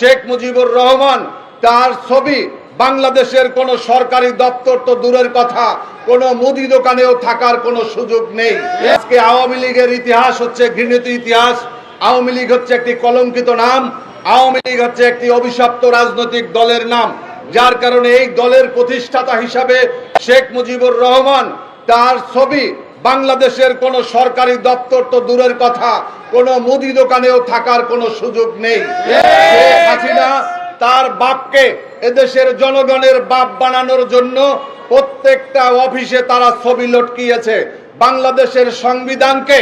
শেখ মুজিবুর রহমান তার ছবি বাংলাদেশের কোন সরকারি দপ্তর তো দূরের কথা, কোন মুদি দোকানেও থাকার কোনো সুযোগ নেই। আজকে আওয়ামী লীগের ইতিহাস হচ্ছে ঘৃণিত ইতিহাস। আওয়ামী লীগ হচ্ছে একটি কলঙ্কিত নাম। আওয়ামী লীগ হচ্ছে একটি অভিশপ্ত রাজনৈতিক দলের নাম, যার কারণে এই দলের প্রতিষ্ঠাতা হিসাবে শেখ মুজিবুর রহমান তার ছবি বাংলাদেশের কোন সরকারি দপ্তর তো দূরের কথা, কোন মুদি দোকানেও থাকার কোনো সুযোগ নেই। শেখ হাসিনা তার বাপকে এদেশের জনগণের বাপ বানানোর জন্য প্রত্যেকটা অফিসে তারা ছবি লটকিয়েছে। বাংলাদেশের সংবিধানকে,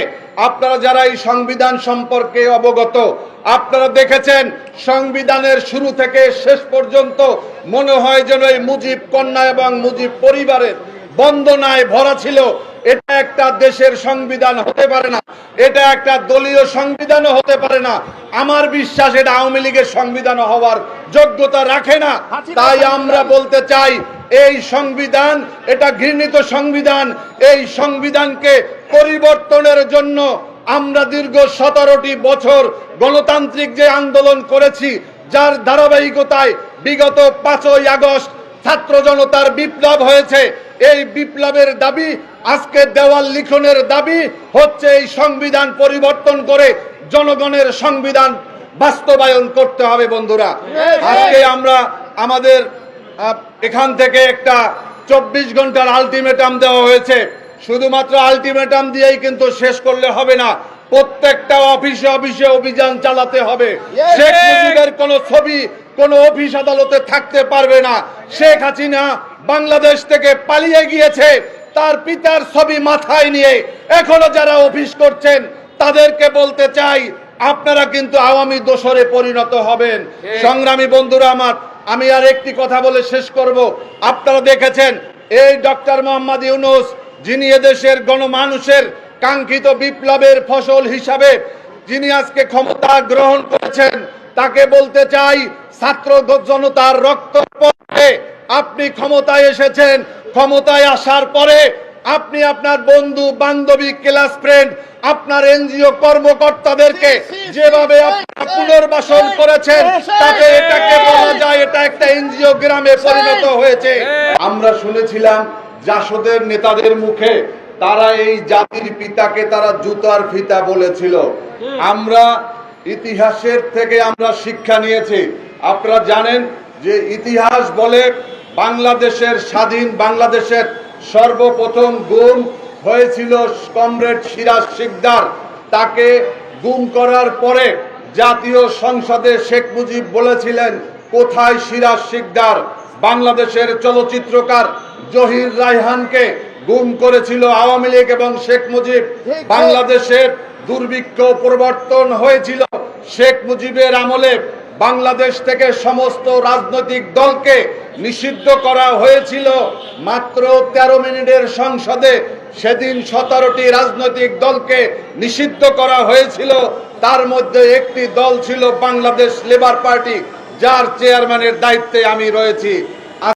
আপনারা যারা এই সংবিধান সম্পর্কে অবগত, আপনারা দেখেছেন সংবিধানের শুরু থেকে শেষ পর্যন্ত মনে হয় যেন এই মুজিব কন্যা এবং মুজিব পরিবারের বন্দনায় ভরা ছিল। এটা একটা দেশের সংবিধান হতে পারে না, এটা একটা দলীয় সংবিধানও হতে পারে না। আমার বিশ্বাস এটা আওয়ামী লীগের সংবিধান হওয়ার যোগ্যতা রাখে না। তাই আমরা বলতে চাই এই সংবিধান এটা ঘৃণিত সংবিধান। এই সংবিধানকে পরিবর্তনের জন্য আমরা দীর্ঘ 17টি বছর গণতান্ত্রিক যে আন্দোলন করেছি, যার ধারাবাহিকতায় বিগত 5ই আগস্ট ছাত্র জনতার বিপ্লব হয়েছে। এই বিপ্লবের দাবি, আজকে দেওয়াল লিখনের দাবি হচ্ছে এই সংবিধান পরিবর্তন করে জনগণের সংবিধান বাস্তবায়ন করতে হবে। বন্ধুরা, আজকে আমরা আমাদের এখান থেকে একটা 24 ঘন্টার আলটিমেটাম দেওয়া হয়েছে। শুধুমাত্র আলটিমেটাম দিয়েই কিন্তু শেষ করলে হবে না, প্রত্যেকটা অফিসে অফিসে অভিযান চালাতে হবে। শেখ মুজিবের কোন ছবি কোন অফিস আদালতে থাকতে পারবে না। শেখ হাসিনা বাংলাদেশ থেকে পালিয়ে গিয়েছে তার পিতার ছবি মাথায় নিয়ে। এখনো যারা অফিস করছেন তাদেরকে বলতে চাই, আপনারা কিন্তু আওয়ামী দোসরে পরিণত হবেন। সংগ্রামী বন্ধুরা আমার, আমি আর একটি কথা বলে শেষ করব। আপনারা দেখেছেন এই ডক্টর মোহাম্মদ ইউনূস, যিনি এদেশের গণমানুষের কাঙ্ক্ষিত বিপ্লবের ফসল হিসাবে যিনি আজকে ক্ষমতা গ্রহণ করেছেন, তাকে বলতে চাই ছাত্র জনতার রক্ত আপনি ক্ষমতায় এসেছেন। ক্ষমতায় আসার পরে আপনি আপনার বন্ধু বান্ধবী ক্লাস ফ্রেন্ড আপনার এনজিও কর্মকর্তাদেরকে যেভাবে আপনারা পুনর্বাসন করেছেন, তাতে এটাকে বলা যায় এটা একটা এনজিও গ্রামে পরিণত হয়েছে। আমরা শুনেছিলাম জাসদের নেতাদের মুখে তারা এই জাতির পিতাকে তারা জুতার ফিতা বলেছিল। আমরা ইতিহাসের থেকে আমরা শিক্ষা নিয়েছি। আপনারা জানেন যে ইতিহাস বলে বাংলাদেশের স্বাধীন বাংলাদেশের সর্বপ্রথম গুম হয়েছিল কমরেড সিরাজ শিকদার। তাকে গুম করার পরে জাতীয় সংসদে শেখ মুজিব বলেছিলেন, কোথায় সিরাজ শিকদার? বাংলাদেশের চলচ্চিত্রকার জহির রায়হানকে গুম করেছিল আওয়ামী লীগ এবং শেখ মুজিব। বাংলাদেশের দুর্ভিক্ষ প্রবর্তন হয়েছিল শেখ মুজিবের আমলে। বাংলাদেশ থেকে সমস্ত রাজনৈতিক দলকে নিষিদ্ধ করা হয়েছিল মাত্র 13 মিনিটের সংসদে। সেদিন 17টি রাজনৈতিক দলকে নিষিদ্ধ করা হয়েছিল। তার মধ্যে একটি দল ছিল বাংলাদেশ লেবার পার্টি, যার চেয়ারম্যানের দায়িত্বে আমি রয়েছি।